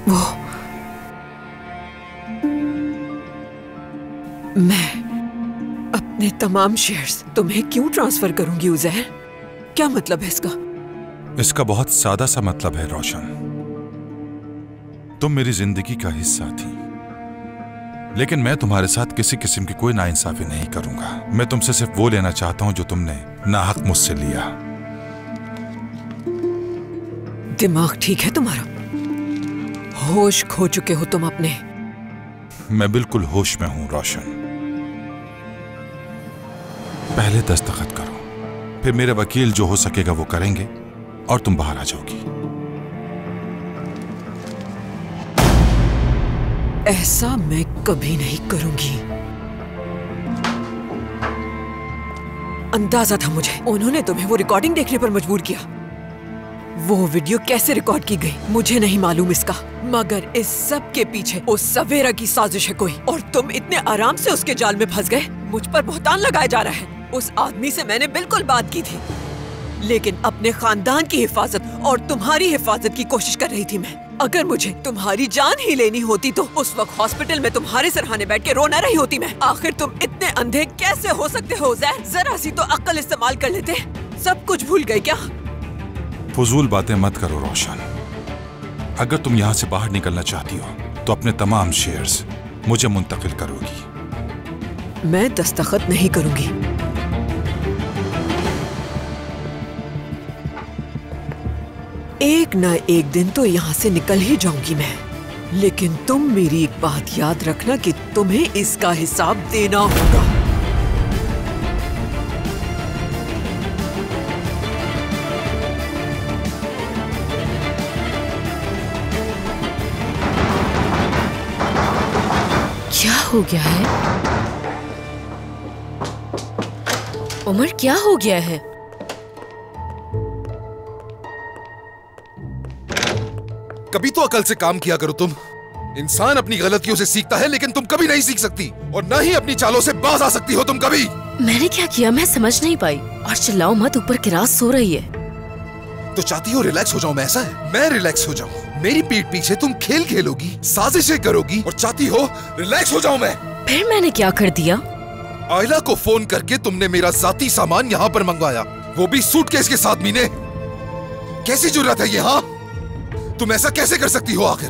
वो मैं अपने तमाम शेयर्स तुम्हें क्यों ट्रांसफर करूंगी उज़ैर? क्या मतलब है इसका? इसका बहुत सादा सा मतलब है रोशन। तुम मेरी जिंदगी का हिस्सा थी, लेकिन मैं तुम्हारे साथ किसी किस्म की कोई नाइंसाफी नहीं करूंगा। मैं तुमसे सिर्फ वो लेना चाहता हूं जो तुमने नाहक मुझसे लिया। दिमाग ठीक है तुम्हारा? होश खो चुके हो तुम अपने। मैं बिल्कुल होश में हूं रोशन। पहले दस्तखत करो, फिर मेरे वकील जो हो सकेगा वो करेंगे और तुम बाहर आ जाओगी। ऐसा मैं कभी नहीं करूंगी। अंदाजा था मुझे, उन्होंने तुम्हें वो रिकॉर्डिंग देखने पर मजबूर किया। वो वीडियो कैसे रिकॉर्ड की गई मुझे नहीं मालूम इसका, मगर इस सब के पीछे उस सवेरा की साजिश है कोई, और तुम इतने आराम से उसके जाल में फंस गए। मुझ पर बहतान लगाया जा रहा है। उस आदमी से मैंने बिल्कुल बात की थी, लेकिन अपने खानदान की हिफाजत और तुम्हारी हिफाजत की कोशिश कर रही थी मैं। अगर मुझे तुम्हारी जान ही लेनी होती तो उस वक्त हॉस्पिटल में तुम्हारे सिरहाने बैठ के रो न रही होती मैं। आखिर तुम इतने अंधे कैसे हो सकते हो ज़ैर? जरा सी तो अक्ल इस्तेमाल कर लेते। सब कुछ भूल गए क्या? फजूल बातें मत करो रोशन। अगर तुम यहाँ से बाहर निकलना चाहती हो तो अपने तमाम शेयर्स मुझे मुंतकिल करोगी। मैं दस्तखत नहीं करूंगी। एक ना एक दिन तो यहाँ से निकल ही जाऊंगी मैं, लेकिन तुम मेरी एक बात याद रखना कि तुम्हें इसका हिसाब देना होगा। क्या हो गया है उमर? क्या हो गया है? कभी तो अकल से काम किया करो तुम। इंसान अपनी गलतियों से सीखता है, लेकिन तुम कभी नहीं सीख सकती, और न ही अपनी चालों से बाज आ सकती हो तुम कभी। मैंने क्या किया मैं समझ नहीं पाई। और चिल्लाओ मत, ऊपर किरास सो रही है। तो चाहती हो रिलैक्स हो जाऊं मैं? ऐसा है मैं रिलैक्स हो जाऊं? मेरी पीठ पीछे तुम खेल खेलोगी, साजिशें करोगी, और चाहती हो रिलैक्स हो जाऊं मैं? फिर मैंने क्या कर दिया? आयला को फोन करके तुमने मेरा जाती सामान यहाँ पर मंगवाया, वो भी सूटकेस के साथ। मीने, कैसी जुर्रत है ये? हाँ, तुम ऐसा कैसे कर सकती हो? आखिर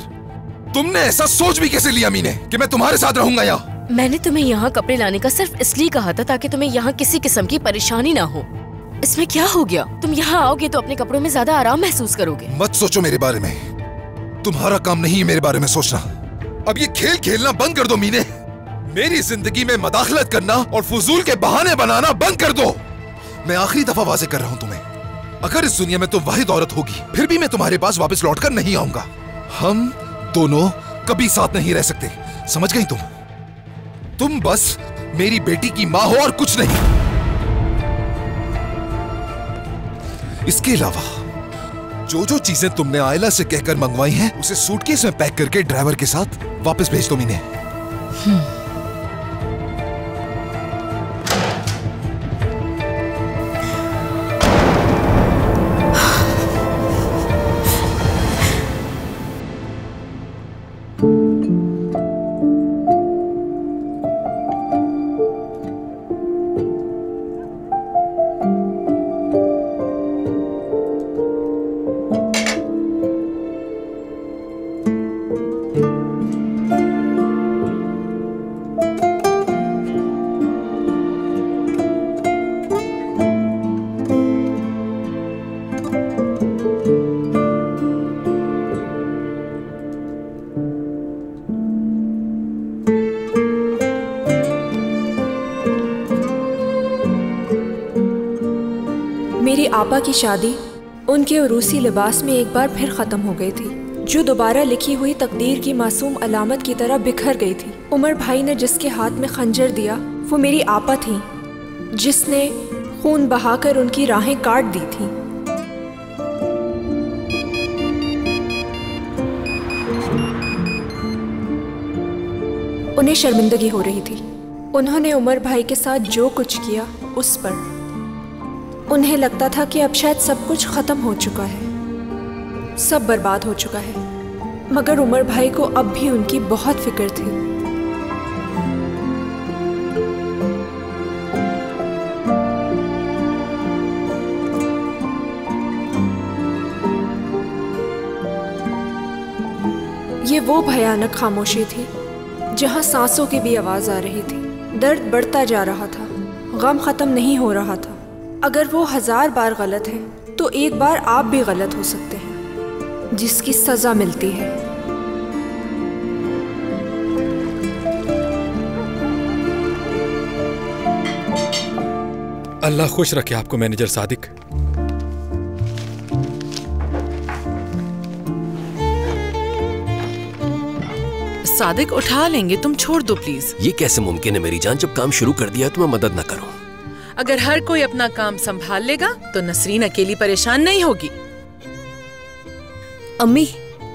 तुमने ऐसा सोच भी कैसे लिया मीने कि मैं तुम्हारे साथ रहूंगा यहाँ? मैंने तुम्हें यहाँ कपड़े लाने का सिर्फ इसलिए कहा था ताकि तुम्हें यहाँ किसी किस्म की परेशानी ना हो। इसमें क्या हो गया? तुम यहाँ आओगे तो अपने कपड़ों में ज्यादा आराम महसूस करोगे। मत सोचो मेरे बारे में, तुम्हारा काम नहीं है मेरे बारे में सोचना। अब ये खेल खेलना बंद कर दो मीने। मेरी जिंदगी में मदाखलत करना और फजूल के बहाने बनाना बंद कर दो। मैं आखिरी दफा वाजे कर रहा हूँ तुम्हें, अगर इस दुनिया में तुम वाहिद औरत होगी, फिर भी मैं तुम्हारे पास वापस लौटकर नहीं आऊंगा। हम दोनों कभी साथ नहीं रह सकते, समझ गई तुम? तुम बस मेरी बेटी की माँ हो और कुछ नहीं। इसके अलावा जो जो चीजें तुमने आयला से कहकर मंगवाई हैं, उसे सूटकेस में पैक करके ड्राइवर के साथ वापस भेज दो मीने। मेरी आपा की शादी उनके उरूसी लिबास में एक बार फिर ख़त्म हो गई थी, जो दोबारा लिखी हुई तकदीर की मासूम अलामत की तरह बिखर गई थी। उमर भाई ने जिसके हाथ में खंजर दिया वो मेरी आपा थी, जिसने खून बहाकर उनकी राहें काट दी थी। उन्हें शर्मिंदगी हो रही थी। उन्होंने उमर भाई के साथ जो कुछ किया उस पर उन्हें लगता था कि अब शायद सब कुछ खत्म हो चुका है, सब बर्बाद हो चुका है। मगर उमर भाई को अब भी उनकी बहुत फिक्र थी। ये वो भयानक खामोशी थी जहाँ सांसों की भी आवाज आ रही थी। दर्द बढ़ता जा रहा था, गम खत्म नहीं हो रहा था। अगर वो 1000 बार गलत है तो एक बार आप भी गलत हो सकते हैं, जिसकी सजा मिलती है। अल्लाह खुश रखे आपको मैनेजर सादिक। सादिक उठा लेंगे, तुम छोड़ दो प्लीज। ये कैसे मुमकिन है मेरी जान, जब काम शुरू कर दिया तो मैं मदद न करूं। अगर हर कोई अपना काम संभाल लेगा तो नसरीन अकेली परेशान नहीं होगी। अम्मी,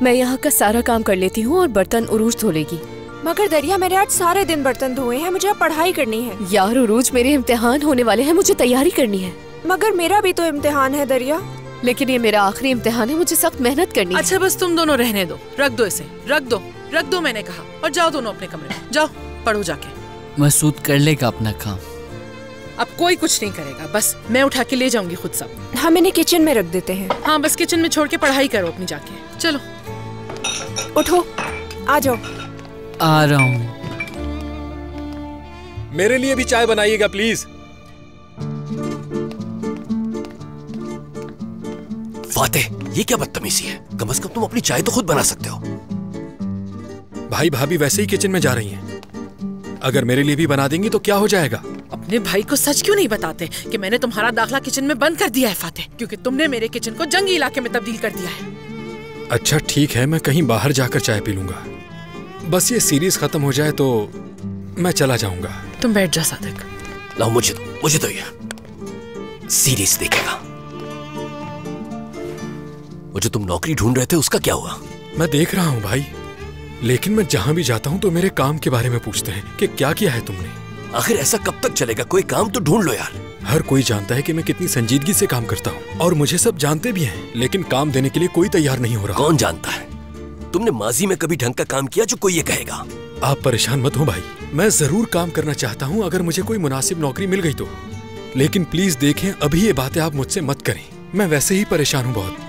मैं यहाँ का सारा काम कर लेती हूँ और बर्तन उरूज धो लेगी। मगर दरिया, मेरे आज सारे दिन बर्तन धोए हैं, मुझे अब पढ़ाई करनी है। यार उरूज, मेरे इम्तिहान होने वाले हैं, मुझे तैयारी करनी है। मगर मेरा भी तो इम्तिहान है दरिया। लेकिन ये मेरा आखिरी इम्तिहान है, मुझे सख्त मेहनत करनी है। अच्छा बस तुम दोनों रहने दो, रख दो इसे, रख दो मैंने कहा। और जाओ दोनों अपने कमरे में, जाओ पढ़ो जाके। मसूद कर लेगा अपना काम। अब कोई कुछ नहीं करेगा, बस मैं उठा के ले जाऊंगी खुद सब। हम इन्हें किचन में रख देते हैं। हाँ बस किचन में छोड़ के पढ़ाई करो अपनी जाके। चलो उठो, आ जाओ। आ रहा हूँ। मेरे लिए भी चाय बनाइएगा प्लीज। फातेह, ये क्या बदतमीजी है? कम से कम तुम अपनी चाय तो खुद बना सकते हो। भाई भाभी वैसे ही किचन में जा रही हैं। अगर मेरे लिए भी बना देंगी तो क्या हो जाएगा? अपने भाई को सच क्यों नहीं बताते कि मैंने तुम्हारा दाखला किचन में बंद कर दिया है फातेह, क्योंकि तुमने मेरे किचन को जंगी इलाके में तब्दील कर दिया है। अच्छा ठीक है, मैं कहीं बाहर जाकर चाय पी लूंगा। बस ये सीरीज खत्म हो जाए तो मैं चला जाऊंगा। तुम बैठ जा सादिक। लाओ मुझे तो ये सीरीज देखेगा। वो जो तुम नौकरी ढूंढ रहे थे उसका क्या हुआ? मैं देख रहा हूँ भाई, लेकिन मैं जहाँ भी जाता हूँ तो मेरे काम के बारे में पूछते हैं कि क्या किया है तुमने। आखिर ऐसा कब तक चलेगा? कोई काम तो ढूंढ लो यार। हर कोई जानता है कि मैं कितनी संजीदगी से काम करता हूँ और मुझे सब जानते भी हैं, लेकिन काम देने के लिए कोई तैयार नहीं हो रहा। कौन जानता है? तुमने माजी में कभी ढंग का काम किया जो कोई ये कहेगा? आप परेशान मत हो भाई, मैं जरूर काम करना चाहता हूँ अगर मुझे कोई मुनासिब नौकरी मिल गई तो। लेकिन प्लीज देखें, अभी ये बातें आप मुझसे मत करें, मैं वैसे ही परेशान हूँ बहुत।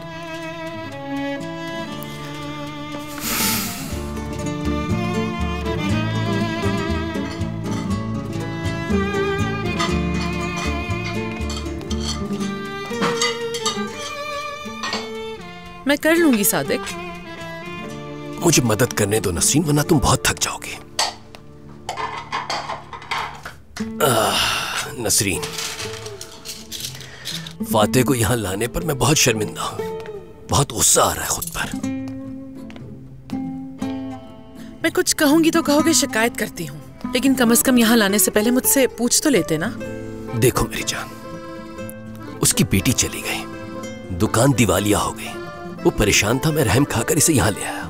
मैं कर लूंगी सादिक। मुझे मदद करने दो नसरीन, वरना तुम बहुत थक जाओगे। नसरीन, फातेह को यहां लाने पर मैं बहुत शर्मिंदा हूं। बहुत गुस्सा आ रहा है खुद पर। मैं कुछ कहूंगी तो कहोगे शिकायत करती हूँ, लेकिन कम से कम यहाँ लाने से पहले मुझसे पूछ तो लेते ना। देखो मेरी जान, उसकी बेटी चली गई, दुकान दिवालिया हो गई, वो परेशान था, मैं रहम खाकर इसे यहाँ ले आया।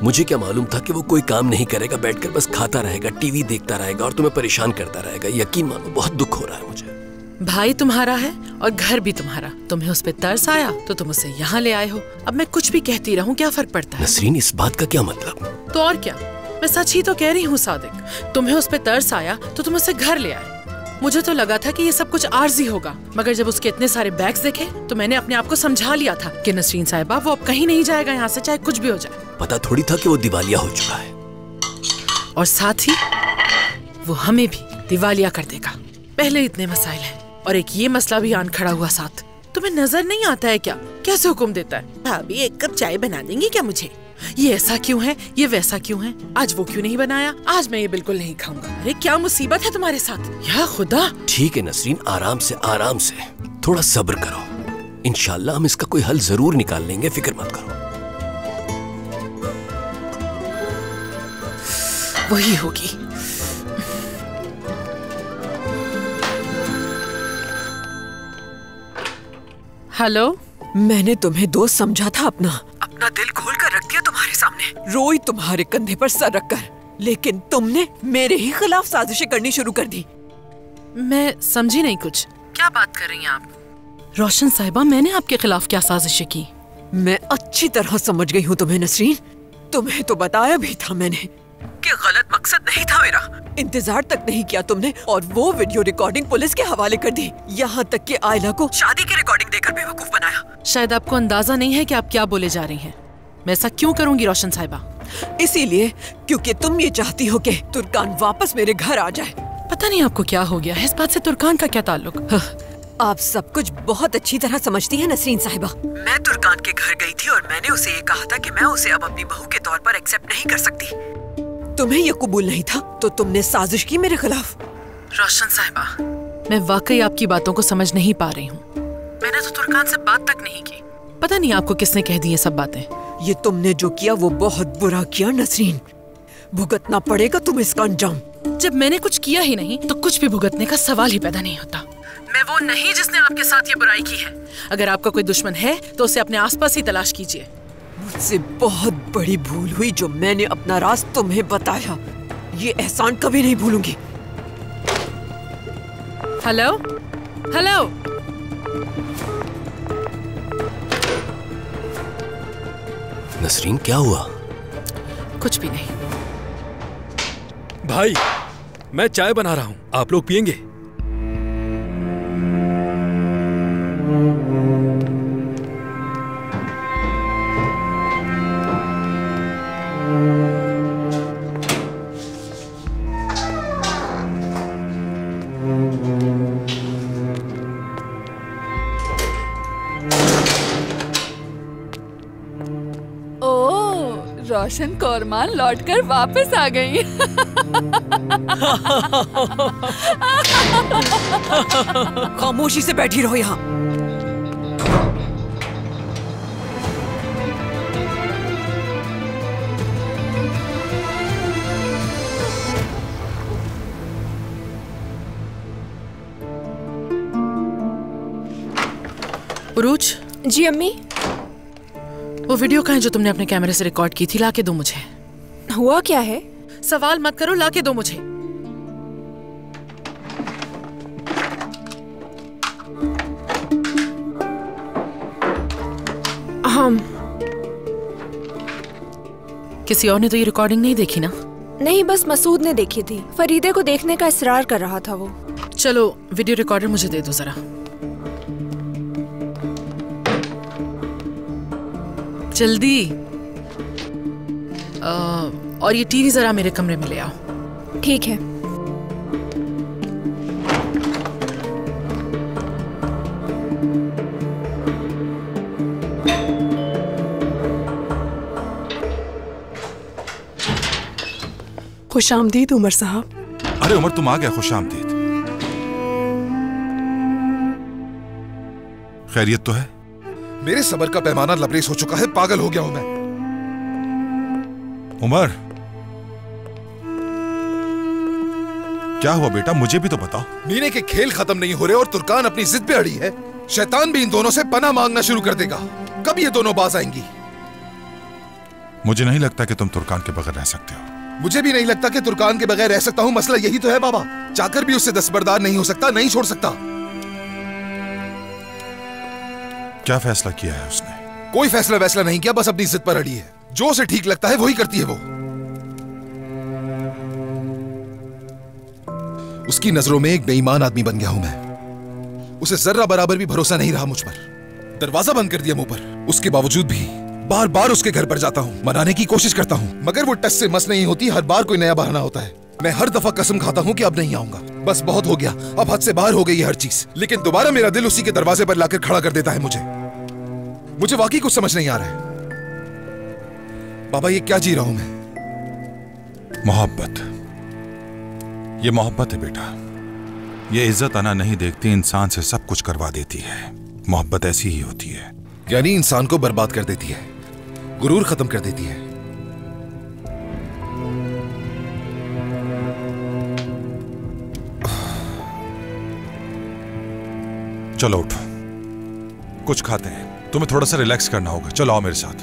मुझे क्या मालूम था कि वो कोई काम नहीं करेगा, बैठकर बस खाता रहेगा, टीवी देखता रहेगा और तुम्हें परेशान करता रहेगा। यकीन मानो बहुत दुख हो रहा है मुझे। भाई तुम्हारा है और घर भी तुम्हारा, तुम्हें उस पर तरस आया तो तुम उसे यहाँ ले आए हो। अब मैं कुछ भी कहती रहूं, क्या फर्क पड़ता है? नसरीन, इस बात का क्या मतलब? तो और क्या, मैं सच ही तो कह रही हूँ सादिक। तुम्हें उस पर तरस आया तो तुम उसे घर ले आए। मुझे तो लगा था कि ये सब कुछ आर्जी होगा, मगर जब उसके इतने सारे बैग्स देखे तो मैंने अपने आप को समझा लिया था कि नसरीन साहिबा वो अब कहीं नहीं जाएगा यहाँ से, चाहे कुछ भी हो जाए। पता थोड़ी था कि वो दिवालिया हो चुका है, और साथ ही वो हमें भी दिवालिया कर देगा। पहले इतने मसाइल हैं और एक ये मसला भी आन खड़ा हुआ साथ। तुम्हें नजर नहीं आता है क्या कैसे हुक्म देता है? भाभी एक कप चाय बना देंगी क्या मुझे? ये ऐसा क्यों है, ये वैसा क्यों है, आज वो क्यों नहीं बनाया, आज मैं ये बिल्कुल नहीं खाऊंगा। अरे क्या मुसीबत है तुम्हारे साथ, या खुदा। ठीक है नसरीन, आराम से थोड़ा सब्र करो, इंशाल्लाह हम इसका कोई हल जरूर निकाल लेंगे, फिक्र मत करो। वही होगी। हेलो, मैंने तुम्हें दोस्त समझा था, अपना दिल खोल कर रख दिया तुम्हारे सामने, रोई तुम्हारे कंधे पर सर रखकर, लेकिन तुमने मेरे ही खिलाफ साजिशें करनी शुरू कर दी। मैं समझी नहीं कुछ, क्या बात कर रही हैं आप? रोशन साहिबा, मैंने आपके खिलाफ क्या साजिशें की? मैं अच्छी तरह समझ गई हूँ तुम्हें नसरीन। तुम्हें तो बताया भी था मैंने कि गलत मकसद नहीं था मेरा। इंतजार तक नहीं किया तुमने और वो वीडियो रिकॉर्डिंग पुलिस के हवाले कर दी। यहाँ तक कि आयला को शादी की रिकॉर्डिंग देकर बेवकूफ बनाया। शायद आपको अंदाजा नहीं है कि आप क्या बोले जा रही हैं। मैं ऐसा क्यों करूंगी रोशन साहिबा? इसीलिए क्योंकि तुम ये चाहती हो कि तुर्कान वापस मेरे घर आ जाए। पता नहीं आपको क्या हो गया है, इस बात से तुर्कान का क्या ताल्लुक? आप सब कुछ बहुत अच्छी तरह समझती हैं नसरीन साहिबा। मैं तुर्कान के घर गई थी और मैंने उसे ये कहा था कि मैं उसे अब अपनी बहू के तौर पर एक्सेप्ट नहीं कर सकती। तुम्हें ये कबूल नहीं था तो तुमने साजिश की मेरे खिलाफ। रोशन साहिबा, मैं वाकई आपकी बातों को समझ नहीं पा रही हूँ। मैंने तो तुर्कान से बात तक नहीं की। पता नहीं आपको किसने कह दी ये सब बातें। ये तुमने जो किया वो बहुत बुरा किया नसरीन। भुगतना पड़ेगा तुम्हें इसका अंजाम। जब मैंने कुछ किया ही नहीं तो कुछ भी भुगतने का सवाल ही पैदा नहीं होता। मैं वो नहीं जिसने आपके साथ ये बुराई की है। अगर आपका कोई दुश्मन है तो उसे अपने आसपास ही तलाश कीजिए। मुझसे बहुत बड़ी भूल हुई जो मैंने अपना राज तुम्हें बताया। ये एहसान कभी नहीं भूलूंगी। हेलो हेलो, नसरीन क्या हुआ? कुछ भी नहीं। भाई मैं चाय बना रहा हूँ, आप लोग पियेंगे? रोशन कौरमान लौटकर वापस आ गई। खामोशी से बैठी रहो यहाँ। उरूज। जी अम्मी। वो वीडियो कहाँ है जो तुमने अपने कैमरे से रिकॉर्ड की थी? लाके दो मुझे। हुआ क्या है? सवाल मत करो, लाके दो मुझे। हम किसी और ने तो ये रिकॉर्डिंग नहीं देखी ना? नहीं, बस मसूद ने देखी थी। फरीदे को देखने का इसरार कर रहा था वो। चलो वीडियो रिकॉर्डर मुझे दे दो जरा। जल्दी। और ये टीवी जरा मेरे कमरे में ले आओ। ठीक है। खुशामदीद उमर साहब। अरे उमर तुम आ गया, खुशामदीद। खैरियत तो है? मेरे सब्र का पैमाना लबरेज हो चुका है, पागल हो गया हूं मैं। उमर क्या हुआ बेटा, मुझे भी तो बताओ। मीने के खेल खत्म नहीं हो रहे और तुर्कान अपनी जिद पे अड़ी है। शैतान भी इन दोनों से पनाह मांगना शुरू कर देगा। कब ये दोनों बाज आएंगी? मुझे नहीं लगता कि तुम तुर्कान के बगैर रह सकते हो। मुझे भी नहीं लगता कि तुर्कान के बगैर रह सकता हूँ। मसला यही तो है बाबा, चाहकर भी उससे दस्तबरदार नहीं हो सकता, नहीं छोड़ सकता। क्या फैसला किया है उसने? कोई फैसला वैसला नहीं किया, बस अपनी जिद पर अड़ी है। जो उसे ठीक लगता है वही करती है वो। उसकी नजरों में एक बेईमान आदमी बन गया हूं मैं। उसे जर्रा बराबर भी भरोसा नहीं रहा मुझ पर। दरवाजा बंद कर दिया मुंह पर। उसके बावजूद भी बार बार उसके घर पर जाता हूं, मनाने की कोशिश करता हूं, मगर वो टस से मस नहीं होती। हर बार कोई नया बहाना होता है। मैं हर दफा कसम खाता हूं कि अब नहीं आऊंगा, बस बहुत हो गया, अब हद से बाहर हो गई है हर चीज। लेकिन दोबारा मेरा दिल उसी के दरवाजे पर लाकर खड़ा कर देता है मुझे वाकई कुछ समझ नहीं आ रहा है। बाबा ये क्या जी रहा हूं मैं? मोहब्बत, ये मोहब्बत है बेटा। ये इज्जत आना नहीं देखती, इंसान से सब कुछ करवा देती है। मोहब्बत ऐसी ही होती है। यानी इंसान को बर्बाद कर देती है, गुरूर खत्म कर देती है। चलो उठो, कुछ खाते हैं। तुम्हें थोड़ा सा रिलैक्स करना होगा। चलो आओ मेरे साथ।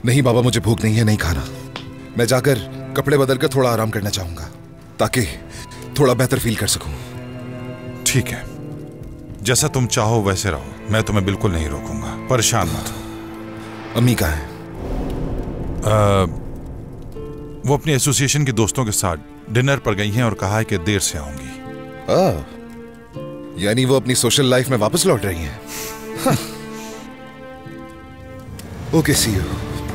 नहीं बाबा, मुझे भूख नहीं है, नहीं खाना। मैं जाकर कपड़े बदलकर थोड़ा आराम करना चाहूंगा ताकि थोड़ा बेहतर फील कर सकूं। ठीक है, जैसा तुम चाहो वैसे रहो, मैं तुम्हें बिल्कुल नहीं रोकूंगा। परेशान मत हो। अम्मी कहाँ है? वो अपनी एसोसिएशन के दोस्तों के साथ डिनर पर गई हैं और कहा है कि देर से आऊंगी। यानी वो अपनी सोशल लाइफ में वापस लौट रही हैं। Okay, see you.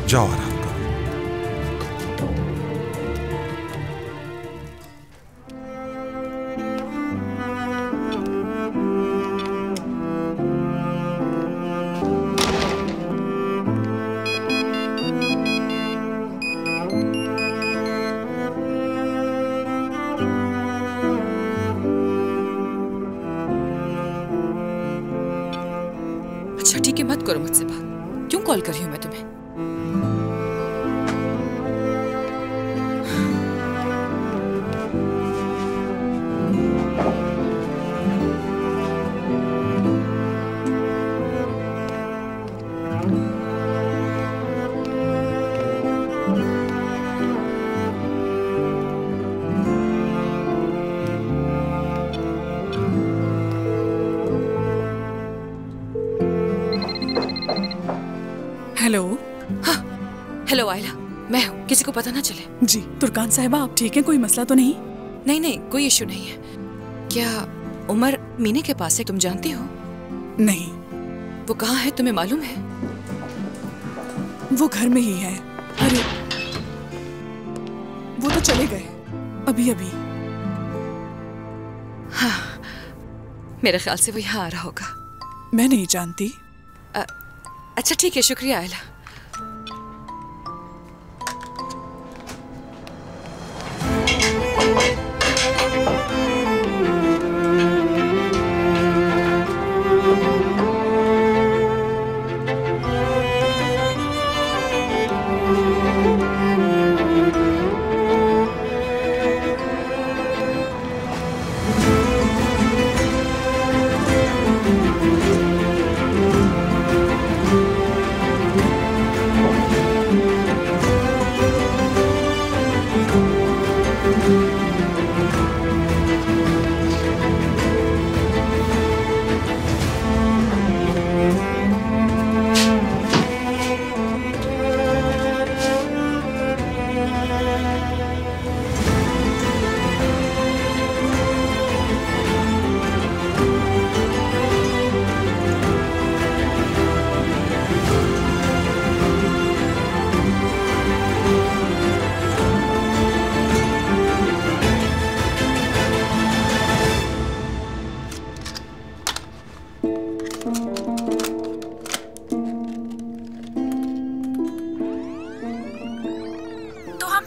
जाओ आराम करो। अच्छा ठीक है, मत करो मुझसे बात। क्यों कॉल कर रही हूँ मैं तुम्हें? हेलो। हाँ, हेलो आयला, मैं हूँ। किसी को पता ना चले। जी तुर्कान साहिबा, आप ठीक हैं? कोई मसला तो नहीं? नहीं नहीं, कोई इशू नहीं है। क्या उमर मीने के पास है, तुम जानती हो? नहीं। वो कहाँ है, तुम्हें मालूम है? वो घर में ही है। अरे वो तो चले गए अभी अभी। हाँ, मेरे ख्याल से वो यहाँ आ रहा होगा। मैं नहीं जानती। अच्छा ठीक है, शुक्रिया आयला।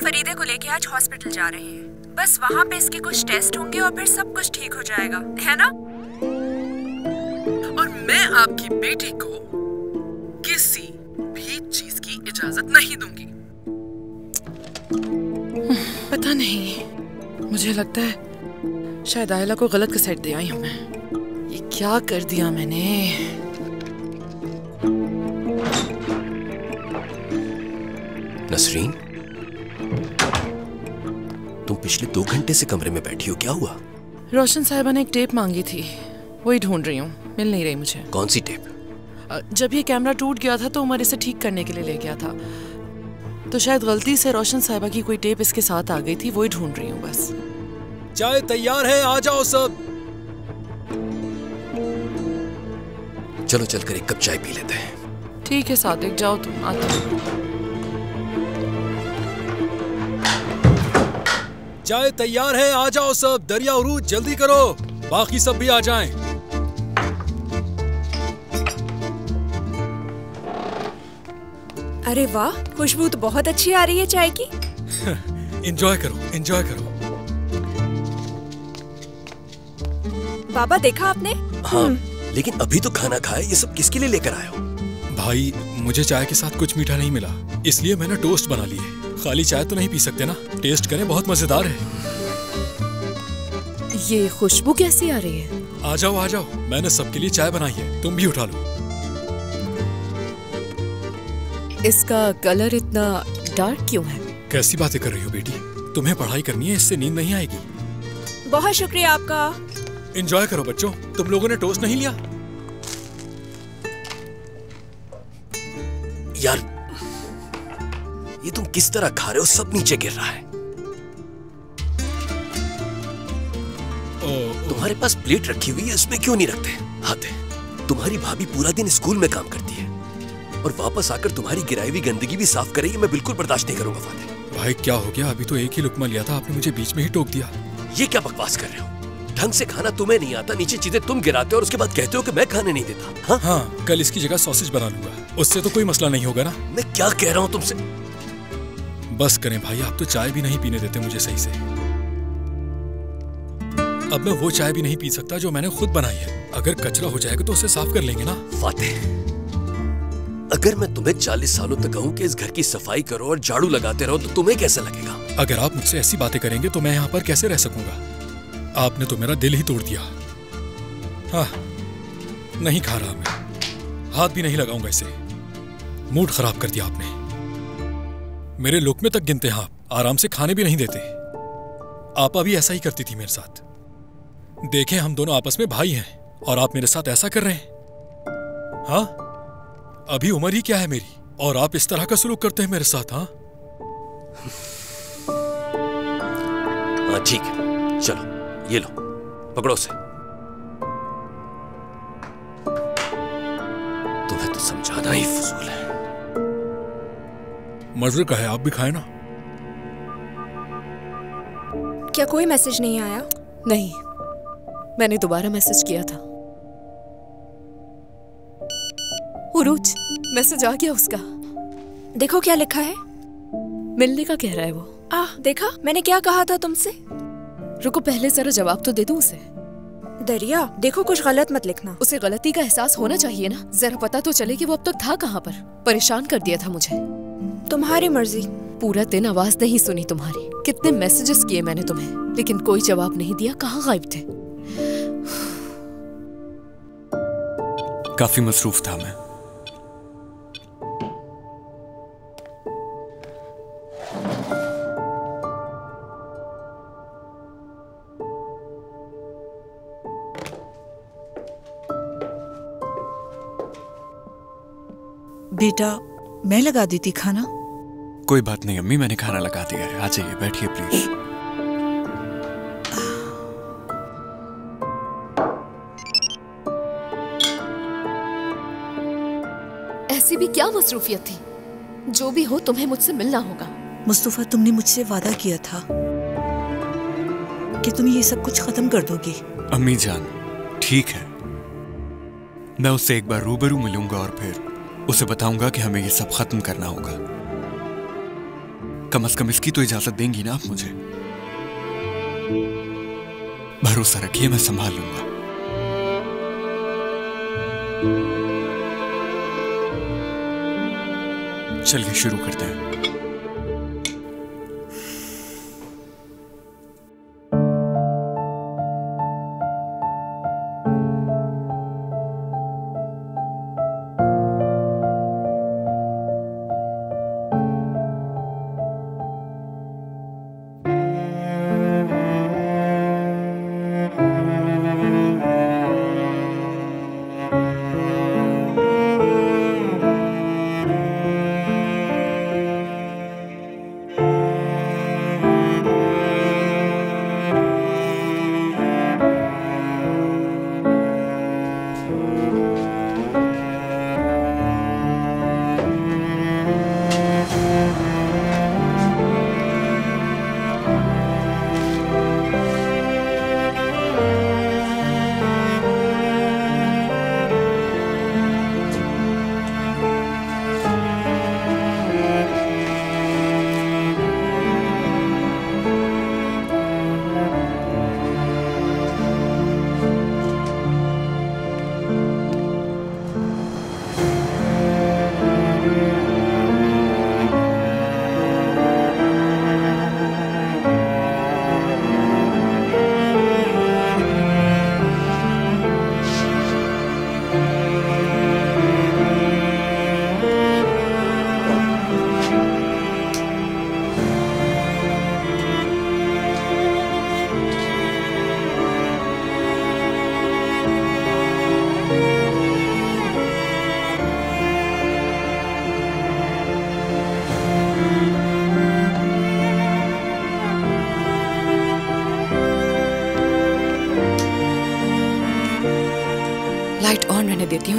फरीदे को लेके आज हॉस्पिटल जा रहे हैं। बस वहाँ पे इसके कुछ टेस्ट होंगे और फिर सब कुछ ठीक हो जाएगा, है ना? और मैं आपकी बेटी को किसी भी चीज की इजाजत नहीं दूंगी। पता नहीं, मुझे लगता है शायद आयला को गलत घसीट दे आई हूँ मैं। ये क्या कर दिया मैंने? नसरीन, तुम पिछले 2 घंटे से कमरे में बैठी हो, क्या हुआ? रोशन साहिबा ने एक टेप मांगी थी, वही ढूंढ रही हूँ, मिल नहीं रही मुझे। कौन सी टेप? जब ये कैमरा टूट गया था तो उमर इसे ठीक करने के लिए ले गया था, तो शायद गलती से रोशन साहिबा की कोई टेप इसके साथ आ गई थी, वही ढूंढ रही हूँ बस। चाय तैयार है, आ जाओ सब। चलो चलकर एक कप चाय पी लेते हैं। ठीक है सादिक, जाओ तुम, आते हो। चाय तैयार है, आ जाओ सब। दरिया उरूज, जल्दी करो, बाकी सब भी आ जाएं। अरे वाह, खुशबू तो बहुत अच्छी आ रही है चाय की। एंजॉय करो, एंजॉय करो। बाबा देखा आपने? हाँ, लेकिन अभी तो खाना खाए, ये सब किसके लिए लेकर आए हो? भाई, मुझे चाय के साथ कुछ मीठा नहीं मिला, इसलिए मैंने टोस्ट बना लिए। खाली चाय तो नहीं पी सकते ना, टेस्ट करें, बहुत मजेदार है। ये खुशबू कैसी आ रही है? आ जाओ, मैंने सबके लिए चाय बनाई है, तुम भी उठा लो। इसका कलर इतना डार्क क्यों है? कैसी बातें कर रही हो बेटी, तुम्हें पढ़ाई करनी है, इससे नींद नहीं आएगी। बहुत शुक्रिया आपका। एंजॉय करो बच्चों, तुम लोगों ने टोस्ट नहीं लिया? यार, ये तुम किस तरह खा रहे हो? सब नीचे गिर रहा है। तुम्हारे पास प्लेट रखी हुई है, इसमें क्यों नहीं रखते? हाथे, तुम्हारी भाभी पूरा दिन स्कूल में काम करती है और वापस आकर तुम्हारी गिराई हुई गंदगी भी साफ करेगी। मैं बिल्कुल बर्दाश्त नहीं करूंगा फाते। भाई क्या हो गया? अभी तो एक ही लुकमा लिया था, आपने मुझे बीच में ही टोक दिया। ये क्या बकवास कर रहे हो? ढंग से खाना तुम्हें नहीं आता, नीचे चीजें तुम गिराते हो और उसके बाद कहते हो कि मैं खाने नहीं देता। हाँ, कल इसकी जगह सॉसेज बना लूंगा, उससे तो कोई मसला नहीं होगा ना। मैं क्या कह रहा हूँ तुमसे? बस करें भाई, आप तो चाय भी नहीं पीने देते मुझे सही से। अब मैं वो चाय भी नहीं पी सकता जो मैंने खुद बनाई है। अगर कचरा हो जाएगा तो उसे साफ कर लेंगे ना। फातिह, अगर मैं तुम्हें 40 सालों तक कहूँ कि इस घर की सफाई करो और झाड़ू लगाते रहो तो तुम्हें कैसा लगेगा? अगर आप मुझसे ऐसी बातें करेंगे तो मैं यहाँ पर कैसे रह सकूंगा? आपने तो मेरा दिल ही तोड़ दिया। हाँ, नहीं खा रहा मैं, हाथ भी नहीं लगाऊंगा इसे। मूड खराब कर दिया आपने। मेरे लुकमे तक गिनते हैं आप, आराम से खाने भी नहीं देते। आपा भी ऐसा ही करती थी मेरे साथ। देखें, हम दोनों आपस में भाई हैं और आप मेरे साथ ऐसा कर रहे हैं। हाँ, अभी उम्र ही क्या है मेरी और आप इस तरह का सलूक करते हैं मेरे साथ। हाँ ठीक है, चलो ये लो, पकड़ो से। तुम्हें तो समझाना ही फजूल है। मजे का है, आप भी खाए ना। क्या कोई मैसेज नहीं आया? नहीं, मैंने दोबारा मैसेज किया था। उरूज, मैसेज आ गया उसका। देखो क्या लिखा है। मिलने का कह रहा है वो। देखा, मैंने क्या कहा था तुमसे। रुको, पहले जरा जवाब तो दे दूं उसे। दरिया, देखो कुछ गलत मत लिखना। उसे गलती का एहसास होना चाहिए ना। जरा पता तो चले कि वो अब तक था कहाँ पर। परेशान कर दिया था मुझे। तुम्हारी मर्जी। पूरा दिन आवाज नहीं सुनी तुम्हारी। कितने मैसेजेस किए मैंने तुम्हें, लेकिन कोई जवाब नहीं दिया। कहाँ गायब थे? काफी मसरूफ था मैं। बेटा, मैं लगा देती खाना। कोई बात नहीं अम्मी, मैंने खाना लगा दिया है। आ जाइए, बैठिए प्लीज। ऐसी भी क्या मसरूफियत थी? जो भी हो, तुम्हें मुझसे मिलना होगा। मुस्तफा, तुमने मुझसे वादा किया था कि तुम ये सब कुछ खत्म कर दोगी। अम्मी जान, ठीक है, मैं उससे एक बार रूबरू मिलूंगा और फिर उसे बताऊंगा कि हमें ये सब खत्म करना होगा। कम से कम इसकी तो इजाजत देंगी ना आप मुझे? भरोसा रखिए, मैं संभाल लूंगा। चलिए शुरू करते हैं।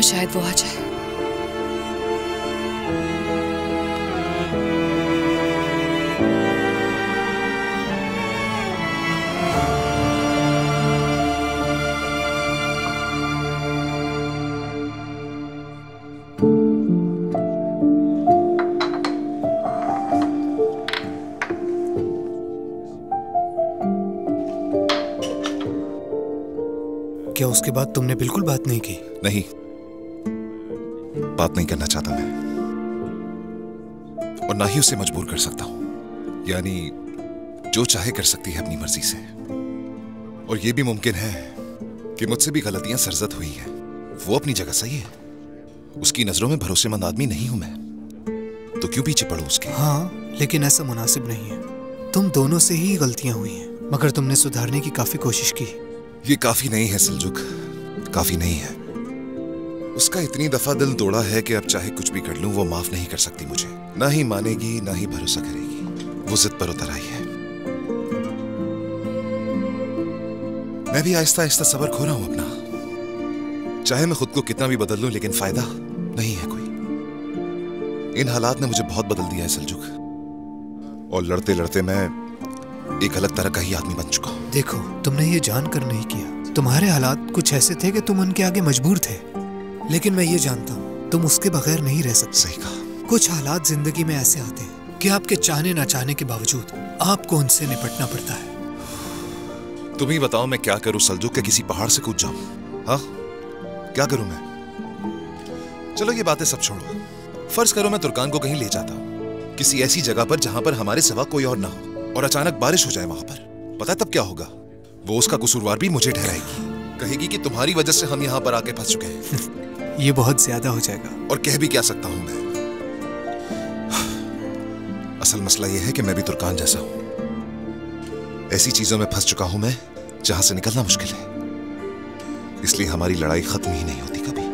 हूँ, शायद वो आ जाए। क्या उसके बाद तुमने बिल्कुल बात नहीं की? नहीं, बात नहीं करना चाहता मैं, और ना ही उसे मजबूर कर सकता हूं। यानी जो चाहे कर सकती है अपनी मर्जी से। और यह भी मुमकिन है कि मुझसे भी गलतियां सरजद हुई हैं। वो अपनी जगह सही है, उसकी नजरों में भरोसेमंद आदमी नहीं हूं मैं, तो क्यों पीछे पड़ो उसके? हाँ, लेकिन ऐसा मुनासिब नहीं है। तुम दोनों से ही गलतियां हुई हैं, मगर तुमने सुधारने की काफी कोशिश की। ये काफी नहीं है सिलजुक, काफी नहीं है। उसका इतनी दफा दिल तोड़ा है कि अब चाहे कुछ भी कर लूं वो माफ नहीं कर सकती मुझे। ना ही मानेगी, ना ही भरोसा करेगी। वो जिद पर उतर आई है। मैं भी आहिस्ता आहिस्ता सब्र खो रहा हूं अपना। चाहे मैं खुद को कितना भी बदल लूं, लेकिन फायदा नहीं है कोई। इन हालात ने मुझे बहुत बदल दिया है सिलजुक, और लड़ते लड़ते मैं एक अलग तरह का ही आदमी बन चुका हूं। देखो, तुमने ये जानकर नहीं किया। तुम्हारे हालात कुछ ऐसे थे कि तुम उनके आगे मजबूर थे, लेकिन मैं ये जानता हूँ तुम उसके बगैर नहीं रह सकते। सही कहा। कुछ हालात जिंदगी में ऐसे आते हैं कि आपके चाहने ना चाहने के बावजूद आपको उनसे निपटना पड़ता है। तुम ही बताओ मैं क्या करूं सलजुक, के किसी पहाड़ से कूद जाऊं? हाँ, क्या करूं मैं? चलो ये बातें सब छोड़ो। फर्ज करो मैं तुर्कान को कहीं ले जाता हूं, किसी ऐसी जगह पर जहां पर हमारे सिवा कोई और ना हो, और अचानक बारिश हो जाए वहां पर। पता है तब क्या होगा? वो उसका कसूरवार भी मुझे ठहराएगी, कहेगी कि तुम्हारी वजह से हम यहाँ पर आके फंस चुके हैं। ये बहुत ज्यादा हो जाएगा। और कह भी क्या सकता हूं मैं? असल मसला यह है कि मैं भी तुर्कान जैसा हूं। ऐसी चीजों में फंस चुका हूं मैं जहां से निकलना मुश्किल है। इसलिए हमारी लड़ाई खत्म ही नहीं होती कभी।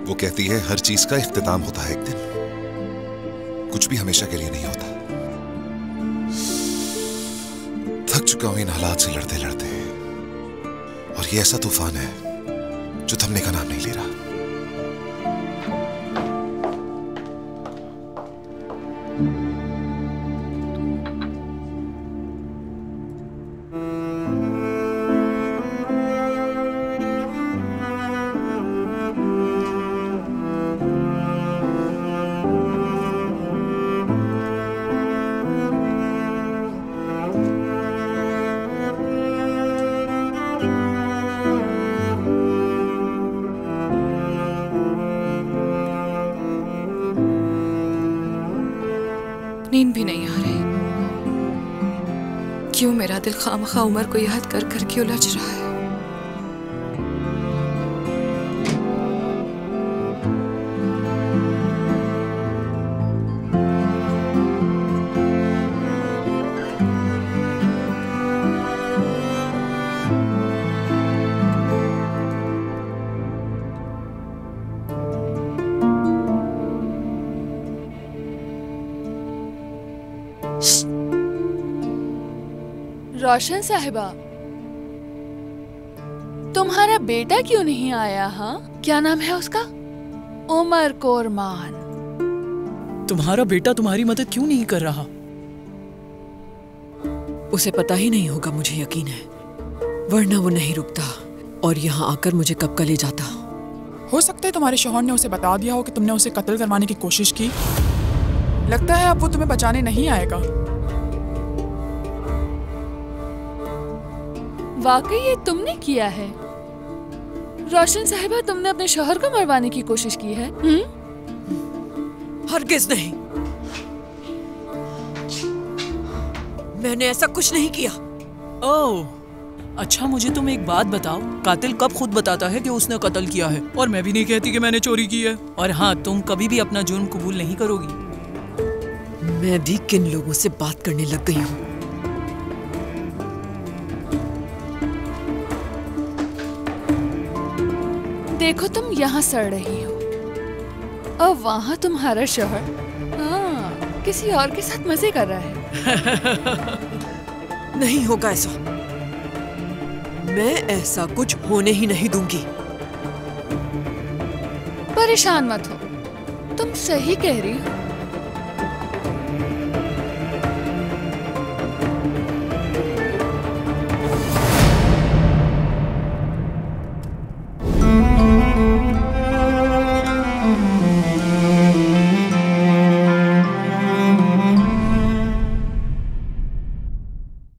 वो कहती है हर चीज का इख्तिताम होता है एक दिन, कुछ भी हमेशा के लिए नहीं होता। थक चुका हूं इन हालात से लड़ते लड़ते, और ये ऐसा तूफान है जो थमने का नाम नहीं ले रहा। नींद भी नहीं आ रही। क्यों मेरा दिल खामखा उमर को याद कर कर के उलझ रहा है। रोशन साहिबा, तुम्हारा बेटा क्यों नहीं आया? हाँ, क्या नाम है उसका? उमर कोरमान। तुम्हारा बेटा तुम्हारी मदद क्यों नहीं कर रहा? उसे पता ही नहीं होगा, मुझे यकीन है, वरना वो नहीं रुकता और यहाँ आकर मुझे कब का ले जाता। हो सकता है तुम्हारे शौहर ने उसे बता दिया हो कि तुमने उसे कत्ल करवाने की कोशिश की। लगता है अब वो तुम्हें बचाने नहीं आएगा। वाकई ये तुमने किया है? रोशन साहिबा, तुमने अपने शौहर को मरवाने की कोशिश की है? हरगिज़ नहीं, मैंने ऐसा कुछ नहीं किया। ओह, अच्छा मुझे तुम एक बात बताओ, कातिल कब खुद बताता है कि उसने कत्ल किया है? और मैं भी नहीं कहती कि मैंने चोरी की है। और हाँ, तुम कभी भी अपना जुर्म कबूल नहीं करोगी। मैं भी किन लोगों से बात करने लग गई हूँ। देखो, तुम यहाँ सड़ रही हो और वहाँ तुम्हारा शौहर किसी और के साथ मजे कर रहा है। नहीं होगा ऐसा, मैं ऐसा कुछ होने ही नहीं दूंगी। परेशान मत हो, तुम सही कह रही हो।